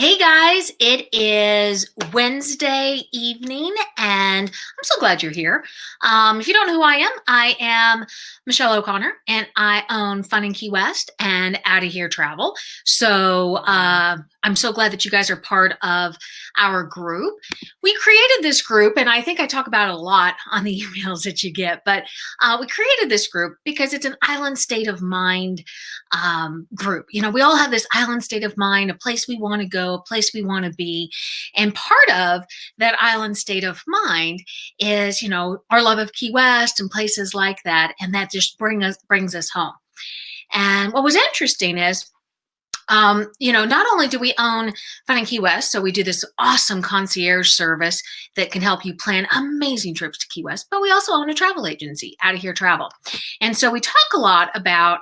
Hey guys, it is Wednesday evening and I'm so glad you're here. If you don't know who I am Michelle O'Connor and I own Fun in Key West and Out of Here Travel. I'm so glad that you guys are part of our group. We created this group and I think I talk about it a lot on the emails that you get, but we created this group because it's an island state of mind group. You know, we all have this island state of mind, a place we want to go, a place we want to be. And part of that island state of mind is, our love of Key West and places like that. And that just brings us home. And what was interesting is, not only do we own Fun in Key West, so we do this awesome concierge service that can help you plan amazing trips to Key West, but we also own a travel agency, Out of Here Travel. And so we talk a lot about,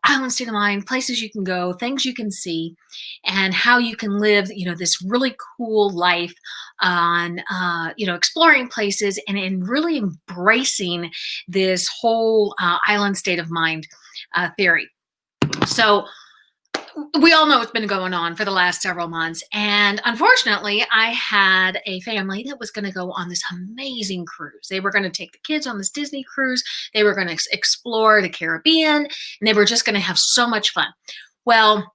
island state of mind, places you can go, things you can see, and how you can live, this really cool life on, exploring places and really embracing this whole island state of mind theory. So we all know what's been going on for the last several months. And unfortunately, I had a family that was going to go on this amazing cruise. They were going to take the kids on this Disney cruise. They were going to explore the Caribbean, and they were just going to have so much fun. Well,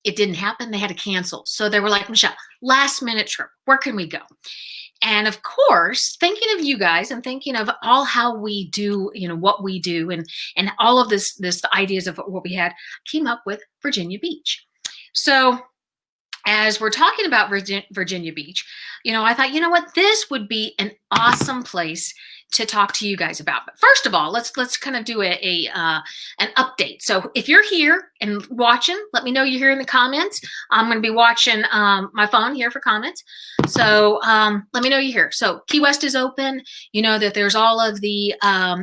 it didn't happen. They had to cancel. So they were like, Michelle, last minute trip, where can we go? And of course, thinking of you guys and thinking of all how we do, what we do and all of this ideas of what we had, came up with Virginia Beach. So as we're talking about Virginia Beach, I thought, what, this would be an awesome place to talk to you guys about. But first of all, let's kind of do an update. So if you're here and watching, let me know you're here in the comments. I'm going to be watching my phone here for comments. So let me know you're here. So Key West is open. You know that there's all of the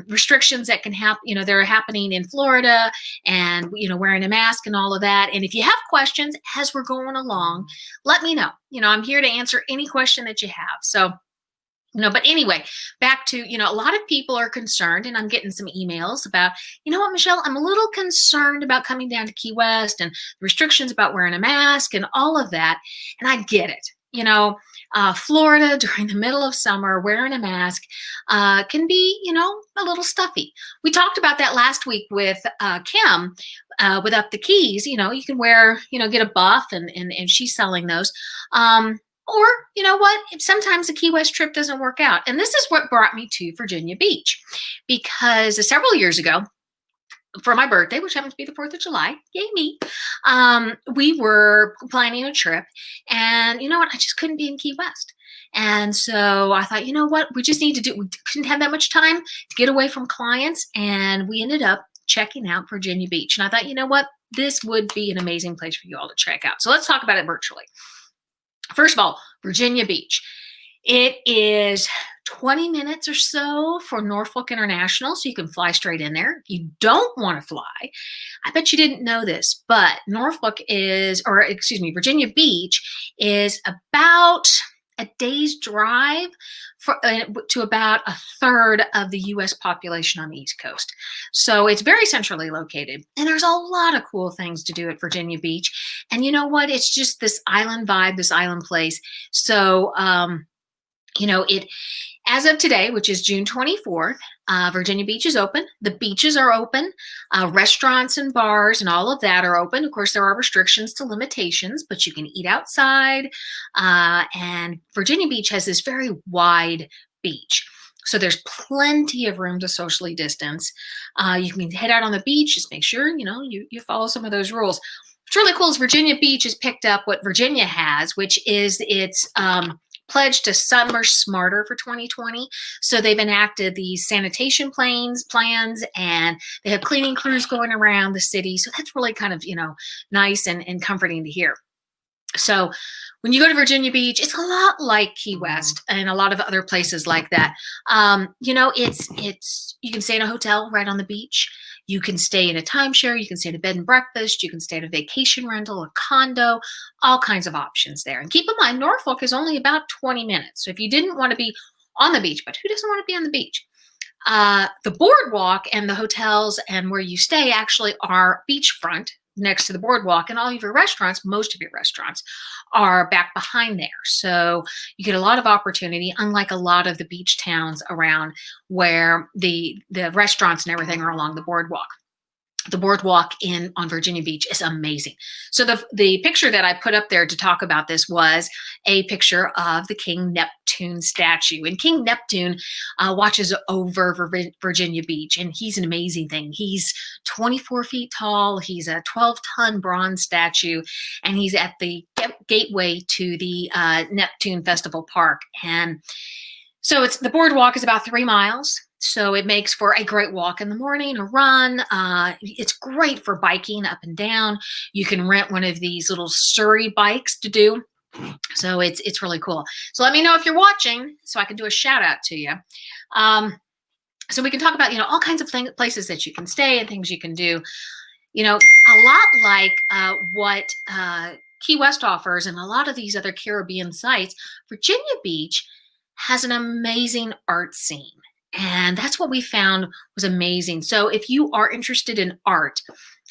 restrictions that can happen, that are happening in Florida, and wearing a mask and all of that. And if you have questions as we're going along, let me know. I'm here to answer any question that you have. So but anyway, back to, a lot of people are concerned, and I'm getting some emails about, what, Michelle, I'm a little concerned about coming down to Key West and restrictions about wearing a mask and all of that. And I get it. Florida during the middle of summer, wearing a mask can be, a little stuffy. We talked about that last week with Kim with Up the Keys. You can wear, get a buff and she's selling those. Or, if sometimes a Key West trip doesn't work out. And this is what brought me to Virginia Beach, because several years ago, for my birthday, which happens to be the 4th of July, yay me, we were planning a trip. And you know what? I just couldn't be in Key West. And so I thought, we just need to we couldn't have that much time to get away from clients. And we ended up checking out Virginia Beach. And I thought, what? This would be an amazing place for you all to check out. So let's talk about it virtually. First of all, Virginia Beach. It is 20 minutes or so for Norfolk International, so you can fly straight in there. If you don't want to fly, I bet you didn't know this, but Virginia Beach is about a day's drive to about a third of the U.S. population on the East Coast. So it's very centrally located, and there's a lot of cool things to do at Virginia Beach. And you know what? It's just this island vibe, this island place. So, as of today, which is June 24th, Virginia Beach is open. The beaches are open. Restaurants and bars and all of that are open. Of course, there are restrictions to limitations, but you can eat outside. And Virginia Beach has this very wide beach. So there's plenty of room to socially distance. You can head out on the beach. Just make sure, you follow some of those rules. What's really cool is Virginia Beach has picked up what Virginia has, which is its pledge to Summer Smarter for 2020. So they've enacted these sanitation plans, and they have cleaning crews going around the city. So that's really kind of, nice and comforting to hear. So when you go to Virginia Beach, it's a lot like Key West and a lot of other places like that. You can stay in a hotel right on the beach. You can stay in a timeshare. You can stay in a bed and breakfast. You can stay at a vacation rental, a condo, all kinds of options there. And keep in mind, Norfolk is only about 20 minutes. So if you didn't want to be on the beach, but who doesn't want to be on the beach? The boardwalk and the hotels and where you stay actually are beachfront. next to the boardwalk, and all of your restaurants, most of your restaurants, are back behind there. So you get a lot of opportunity, unlike a lot of the beach towns around where the restaurants and everything are along the boardwalk. The boardwalk on Virginia Beach is amazing. So the picture that I put up there to talk about this was a picture of the King Neptune statue. And King Neptune watches over Virginia Beach, and he's an amazing thing. He's 24 feet tall. He's a 12-ton bronze statue, and he's at the gateway to the Neptune Festival Park. And so the boardwalk is about 3 miles. So it makes for a great walk in the morning, a run. It's great for biking up and down. You can rent one of these little Surrey bikes to do. So it's really cool. So let me know if you're watching so I can do a shout out to you. So we can talk about, all kinds of places that you can stay and things you can do. A lot like what Key West offers and a lot of these other Caribbean sites, Virginia Beach has an amazing art scene. And that's what we found was amazing. So if you are interested in art,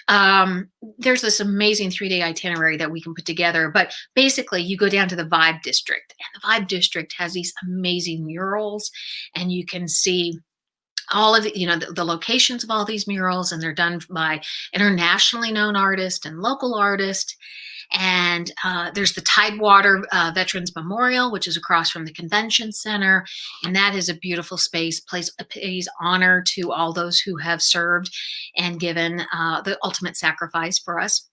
there's this amazing 3-day itinerary that we can put together. But basically, you go down to the Vibe District. And the Vibe District has these amazing murals. And you can see all of the locations of all these murals. And they're done by internationally known artists and local artists. And there's the Tidewater Veterans Memorial, which is across from the convention center. And that is a beautiful space, pays honor to all those who have served and given the ultimate sacrifice for us.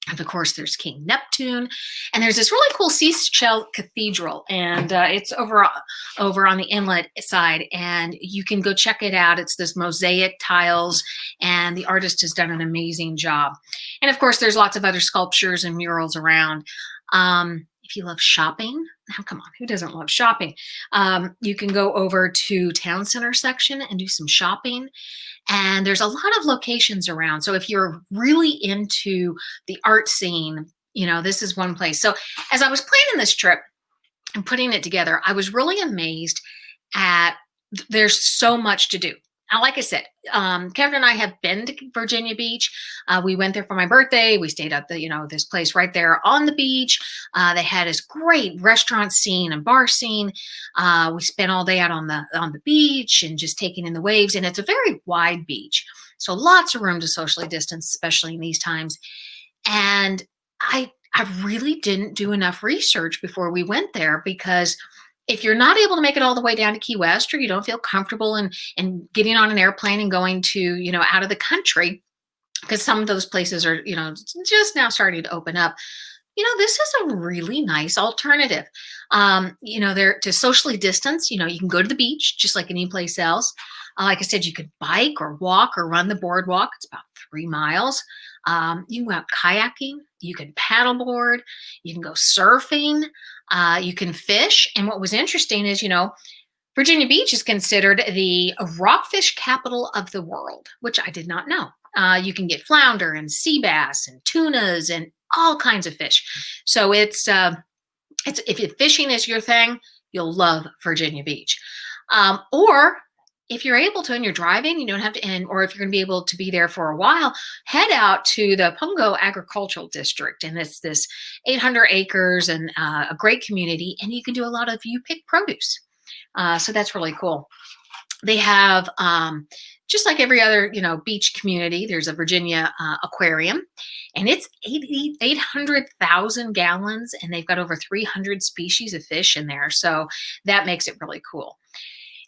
And of course, there's King Neptune, and there's this really cool seashell cathedral, and it's over on the inlet side, and you can go check it out. It's this mosaic tiles, and the artist has done an amazing job. And of course, there's lots of other sculptures and murals around. If you love shopping, now come on, who doesn't love shopping? You can go over to Town Center section and do some shopping. And there's a lot of locations around. So if you're really into the art scene, this is one place. So as I was planning this trip and putting it together, I was really amazed at there's so much to do. Now, like I said, Kevin and I have been to Virginia Beach. We went there for my birthday. We stayed at this place right there on the beach. They had this great restaurant scene and bar scene. We spent all day out on the beach and just taking in the waves. And it's a very wide beach, so lots of room to socially distance, especially in these times. And I really didn't do enough research before we went there, because if you're not able to make it all the way down to Key West, or you don't feel comfortable in getting on an airplane and going to, out of the country, because some of those places are, just now starting to open up, this is a really nice alternative. They're to socially distance, you can go to the beach just like any place else. Like I said, you could bike or walk or run the boardwalk. It's about 3 miles. You can go out kayaking. You can paddleboard. You can go surfing. You can fish. And what was interesting is, Virginia Beach is considered the rockfish capital of the world, which I did not know. You can get flounder and sea bass and tunas and all kinds of fish. So it's if fishing is your thing, you'll love Virginia Beach. Or if you're able to and you're driving, you don't have to, or if you're going to be able to be there for a while, head out to the Punggol Agricultural District. And it's this 800 acres and a great community. And you can do a lot of you-pick produce. So that's really cool. They have, just like every other, beach community, there's a Virginia aquarium. And it's 800,000 gallons. And they've got over 300 species of fish in there. So that makes it really cool.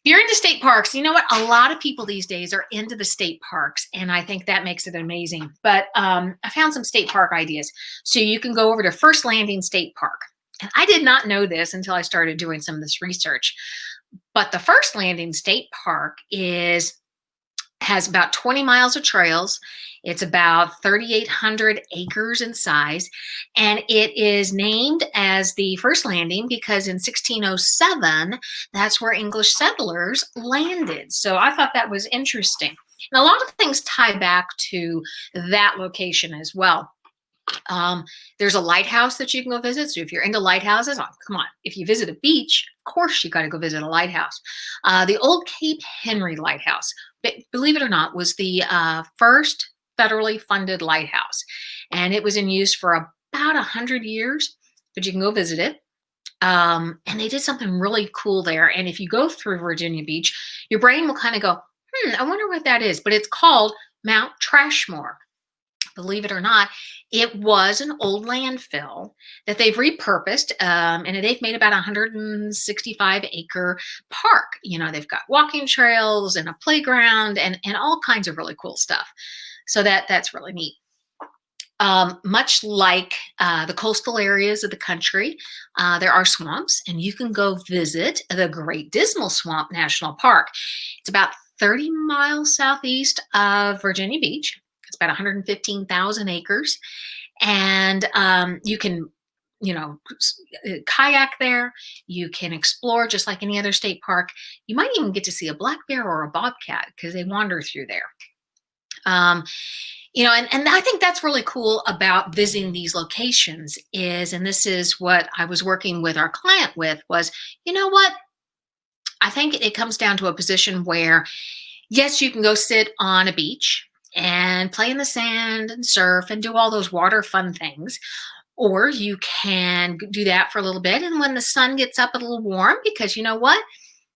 If you're into state parks, you know what? A lot of people these days are into the state parks, and I think that makes it amazing. But I found some state park ideas. So you can go over to First Landing State Park. And I did not know this until I started doing some of this research. But the First Landing State Park has about 20 miles of trails. It's about 3,800 acres in size, and it is named as the First Landing because in 1607, that's where English settlers landed. So I thought that was interesting. And a lot of things tie back to that location as well. There's a lighthouse that you can go visit. So if you're into lighthouses, come on. If you visit a beach, of course you got to go visit a lighthouse. The old Cape Henry Lighthouse, believe it or not, was the first federally funded lighthouse. and it was in use for about 100 years, but you can go visit it. And they did something really cool there. And if you go through Virginia Beach, your brain will kind of go, I wonder what that is. But it's called Mount Trashmore. Believe it or not, it was an old landfill that they've repurposed, and they've made about a 165-acre park. They've got walking trails and a playground and all kinds of really cool stuff. So that's really neat. Much like the coastal areas of the country, there are swamps, and you can go visit the Great Dismal Swamp National Park. It's about 30 miles southeast of Virginia Beach. It's about 115,000 acres, and you can, kayak there. You can explore just like any other state park. You might even get to see a black bear or a bobcat because they wander through there. And I think that's really cool about visiting these locations and this is what I was working with our client with was, you know what? I think it comes down to a position where, yes, you can go sit on a beach and play in the sand and surf and do all those water fun things. Or you can do that for a little bit. And when the sun gets up a little warm, because you know what?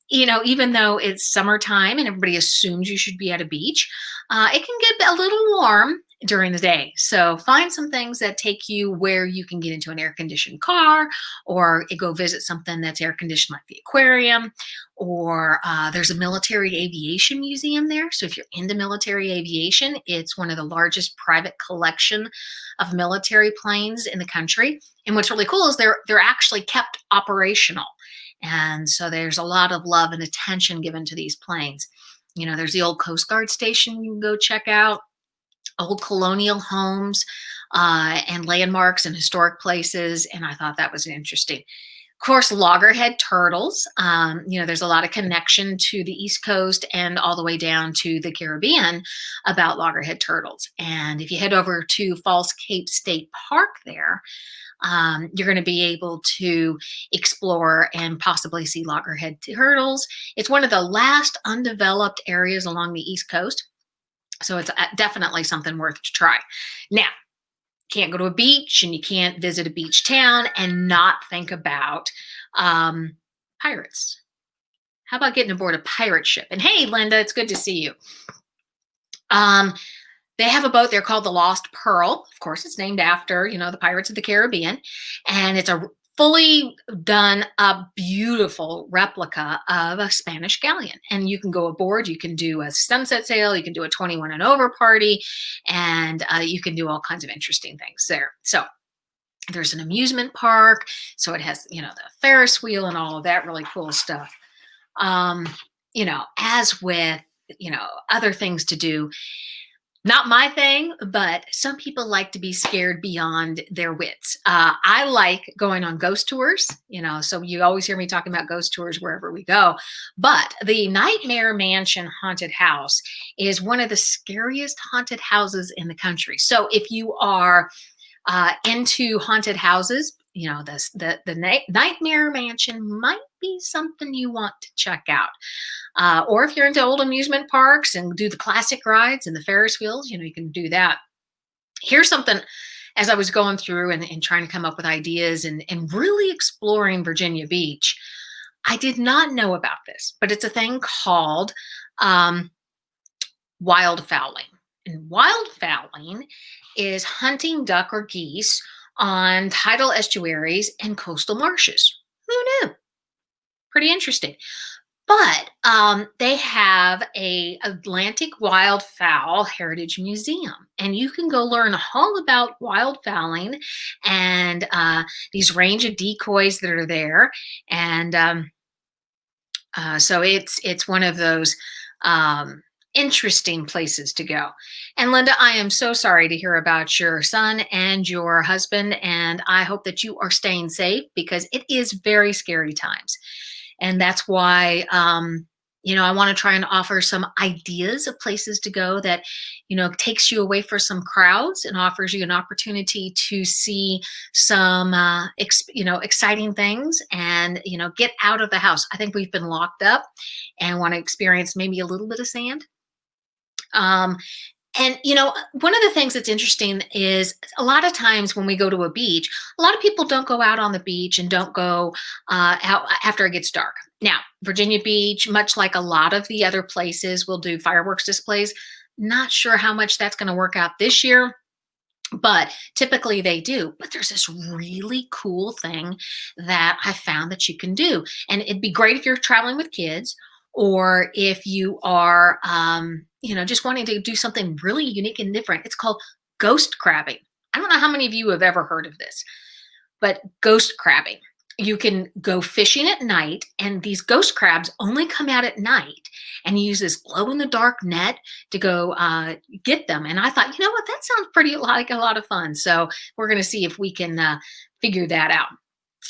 Even though it's summertime and everybody assumes you should be at a beach, it can get a little warm during the day. So find some things that take you where you can get into an air-conditioned car, or go visit something that's air-conditioned like the aquarium, or there's a military aviation museum there. So if you're into military aviation, it's one of the largest private collection of military planes in the country. And what's really cool is they're actually kept operational. And so there's a lot of love and attention given to these planes. There's the old Coast Guard station you can go check out, old colonial homes and landmarks and historic places. And I thought that was interesting. Of course, Loggerhead Turtles. There's a lot of connection to the East Coast and all the way down to the Caribbean about Loggerhead Turtles. And if you head over to Falls Cape State Park there, you're going to be able to explore and possibly see Loggerhead turtles. It's one of the last undeveloped areas along the East Coast. So it's definitely something worth to try. Now, can't go to a beach and you can't visit a beach town and not think about pirates. How about getting aboard a pirate ship? And hey, Linda, it's good to see you. They have a boat there called the Lost Pearl. Of course, it's named after, the Pirates of the Caribbean. And it's a fully done up, beautiful replica of a Spanish galleon. And you can go aboard. You can do a sunset sail. You can do a 21 and over party. And you can do all kinds of interesting things there. So there's an amusement park. So it has, the Ferris wheel and all of that really cool stuff. As with, other things to do. Not my thing, but some people like to be scared beyond their wits. I like going on ghost tours, so you always hear me talking about ghost tours wherever we go. But the Nightmare Mansion Haunted House is one of the scariest haunted houses in the country. So if you are into haunted houses, the Nightmare Mansion might be something you want to check out. Or if you're into old amusement parks and do the classic rides and the Ferris wheels, you can do that. Here's something as I was going through and trying to come up with ideas and really exploring Virginia Beach. I did not know about this, but it's a thing called wildfowling. And wildfowling is hunting duck or geese on tidal estuaries and coastal marshes. Who knew? Pretty interesting. But they have a Atlantic Wildfowl Heritage Museum, and you can go learn all about wildfowling and these range of decoys that are there. And so it's one of those interesting places to go. And Linda, I am so sorry to hear about your son and your husband, and I hope that you are staying safe because it is very scary times. And that's why, I want to try and offer some ideas of places to go that, takes you away from some crowds and offers you an opportunity to see some, exciting things and, get out of the house. I think we've been locked up and want to experience maybe a little bit of sand. And, one of the things that's interesting is a lot of times when we go to a beach, a lot of people don't go out on the beach and don't go out after it gets dark. Now, Virginia Beach, much like a lot of the other places, will do fireworks displays. Not sure how much that's going to work out this year, but typically they do. But there's this really cool thing that I found that you can do. And it'd be great if you're traveling with kids, or if you are, just wanting to do something really unique and different. It's called ghost crabbing. I don't know how many of you have ever heard of this, but ghost crabbing. You can go fishing at night, and these ghost crabs only come out at night. And you use this glow in the dark net to go get them. And I thought, you know what, that sounds pretty like a lot of fun. So we're going to see if we can figure that out.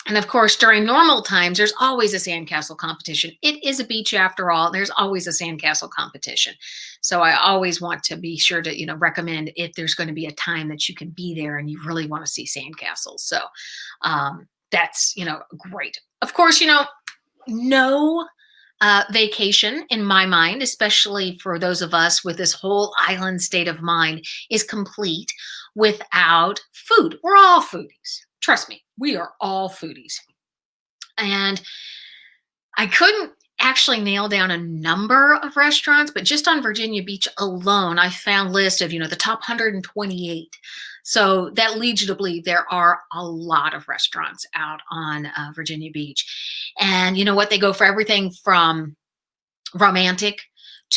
And of course, during normal times, there's always a sandcastle competition. It is a beach after all. There's always a sandcastle competition. So I always want to be sure to, recommend if there's going to be a time that you can be there and you really want to see sandcastles. So that's, great. Of course, no vacation in my mind, especially for those of us with this whole island state of mind, is complete without food. We're all foodies. Trust me, we are all foodies. And I couldn't actually nail down a number of restaurants, but just on Virginia Beach alone, I found lists of, the top 128. So that leads you to believe there are a lot of restaurants out on Virginia Beach. And you know what? They go for everything from romantic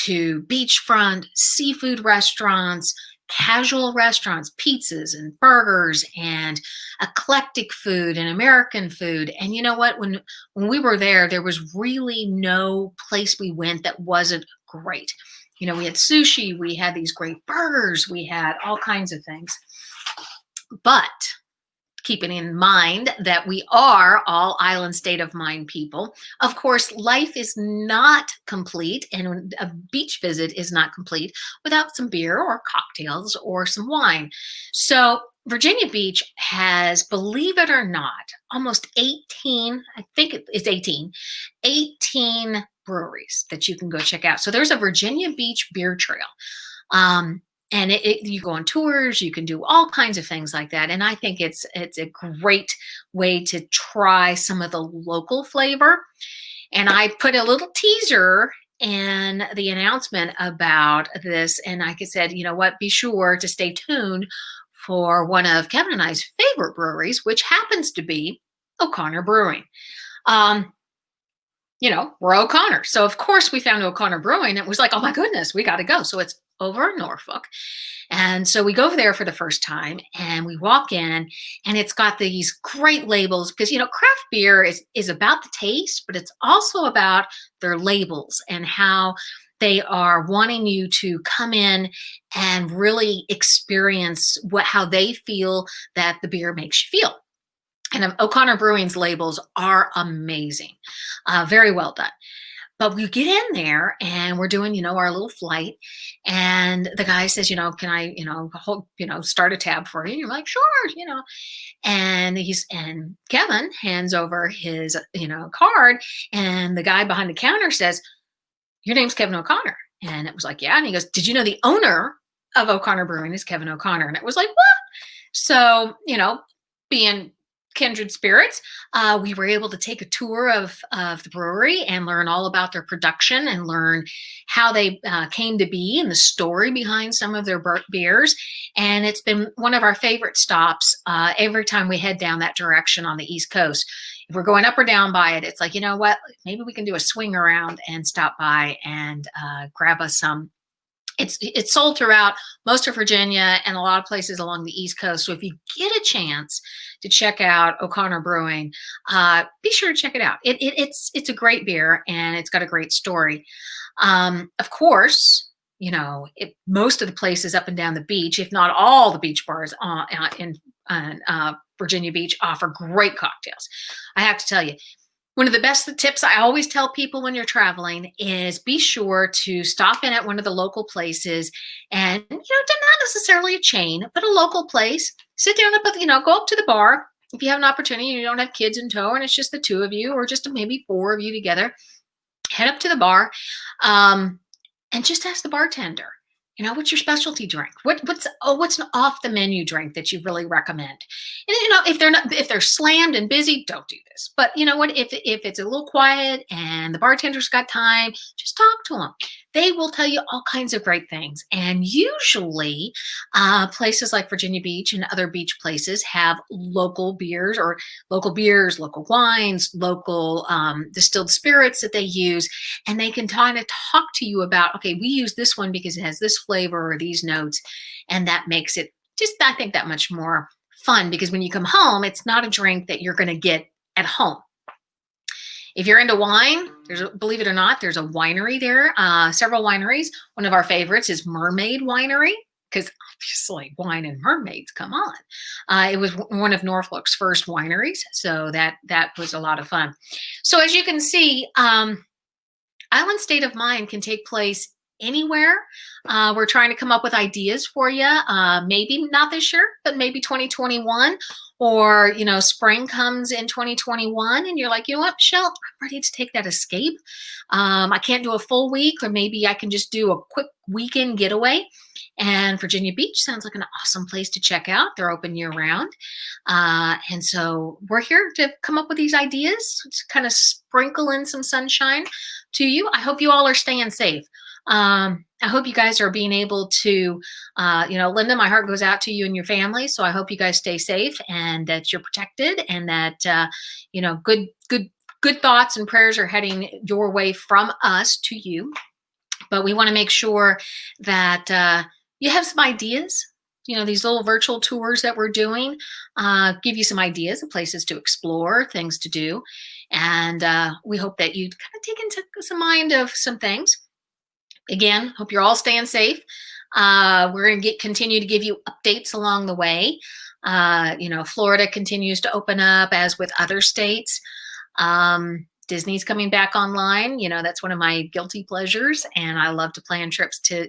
to beachfront, seafood restaurants, casual restaurants, pizzas and burgers and eclectic food and American food. And you know what? When we were there was really no place we went that wasn't great. We had sushi, we had these great burgers, we had all kinds of things. But keeping in mind that we are all island state of mind people, of course, life is not complete and a beach visit is not complete without some beer or cocktails or some wine. So Virginia Beach has, believe it or not, almost 18, I think it's 18 breweries that you can go check out. So there's a Virginia Beach beer trail. And you go on tours, you can do all kinds of things like that. And I think it's a great way to try some of the local flavor. And I put a little teaser in the announcement about this. And like I said, you know what, be sure to stay tuned for one of Kevin and I's favorite breweries, which happens to be O'Connor Brewing. We're O'Connor. So of course we found O'Connor Brewing. It was like, oh my goodness, we got to go. So it's over in Norfolk. And so we go over there for the first time and we walk in, and it's got these great labels because, craft beer is about the taste, but it's also about their labels and how they are wanting you to come in and really experience how they feel that the beer makes you feel. And O'Connor Brewing's labels are amazing. Very well done. But we get in there and we're doing, our little flight. And the guy says, can I, start a tab for you? And you're like, sure, And Kevin hands over his, card. And the guy behind the counter says, your name's Kevin O'Connor. And it was like, yeah. And he goes, did you know the owner of O'Connor Brewing is Kevin O'Connor? And it was like, what? So, being kindred spirits, we were able to take a tour of the brewery and learn all about their production and learn how they came to be and the story behind some of their beers. And it's been one of our favorite stops every time we head down that direction on the East Coast. If we're going up or down by it, it's like, you know what, maybe we can do a swing around and stop by and grab us some. It's sold throughout most of Virginia and a lot of places along the East Coast. So if you get a chance to check out O'Connor Brewing, be sure to check it out. It's a great beer and it's got a great story. Of course, most of the places up and down the beach, if not all the beach bars in Virginia Beach, offer great cocktails. I have to tell you, one of the best tips I always tell people when you're traveling is be sure to stop in at one of the local places and, not necessarily a chain, but a local place. Sit down go up to the bar. If you have an opportunity, you don't have kids in tow and it's just the two of you or just maybe four of you together, head up to the bar and just ask the bartender, What's your specialty drink? What's an off the menu drink that you really recommend? And if they're slammed and busy, don't do this. But you know what? If it's a little quiet and the bartender's got time, just talk to them. They will tell you all kinds of great things. And usually, places like Virginia Beach and other beach places have local beers, local wines, local distilled spirits that they use, and they can kind of talk to you about, okay, we use this one because it has this flavor or these notes, and that makes it just, I think, that much more fun, because when you come home, it's not a drink that you're going to get at home. If you're into wine, believe it or not, there's a winery there, several wineries. One of our favorites is Mermaid Winery, because obviously wine and mermaids, come on. It was one of Norfolk's first wineries, so that was a lot of fun. So as you can see, Island State of Mind can take place anywhere. We're trying to come up with ideas for you. Maybe not this year, but maybe 2021, or spring comes in 2021 and you're like, you know what, Michelle, I'm ready to take that escape. I can't do a full week, or maybe I can just do a quick weekend getaway. And Virginia Beach sounds like an awesome place to check out. They're open year round. And so we're here to come up with these ideas to kind of sprinkle in some sunshine to you. I hope you all are staying safe. I hope you guys are being able to, Linda, my heart goes out to you and your family. So I hope you guys stay safe and that you're protected, and that, good thoughts and prayers are heading your way from us to you. But we want to make sure that you have some ideas. These little virtual tours that we're doing give you some ideas of places to explore, things to do. And we hope that you kind of take into some mind of some things. Again, hope you're all staying safe. We're going to continue to give you updates along the way. Florida continues to open up, as with other states. Disney's coming back online. That's one of my guilty pleasures, and I love to plan trips to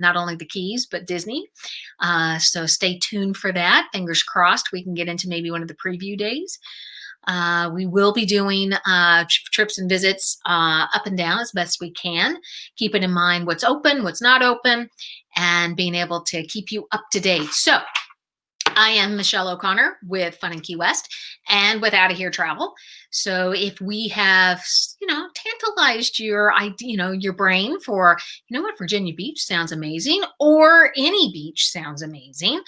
not only the Keys, but Disney. So stay tuned for that. Fingers crossed we can get into maybe one of the preview days. We will be doing trips and visits up and down as best we can, keeping in mind what's open, what's not open, and being able to keep you up to date. So I am Michelle O'Connor with Fun in Key West and with Out of Here Travel. So if we have, tantalized your idea, your brain for, what, Virginia Beach sounds amazing, or any beach sounds amazing,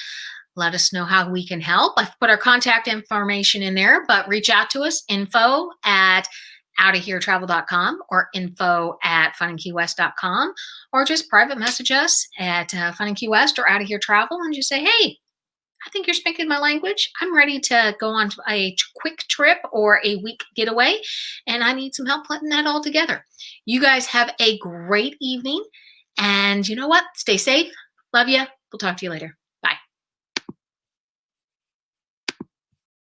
let us know how we can help. I've put our contact information in there, but reach out to us, info@outofheretravel.com or info@FunInKeyWest.com, or just private message us at Fun in Key West or Out of Here Travel and just say, hey, I think you're speaking my language. I'm ready to go on a quick trip or a week getaway, and I need some help putting that all together. You guys have a great evening, and you know what? Stay safe. Love you. We'll talk to you later.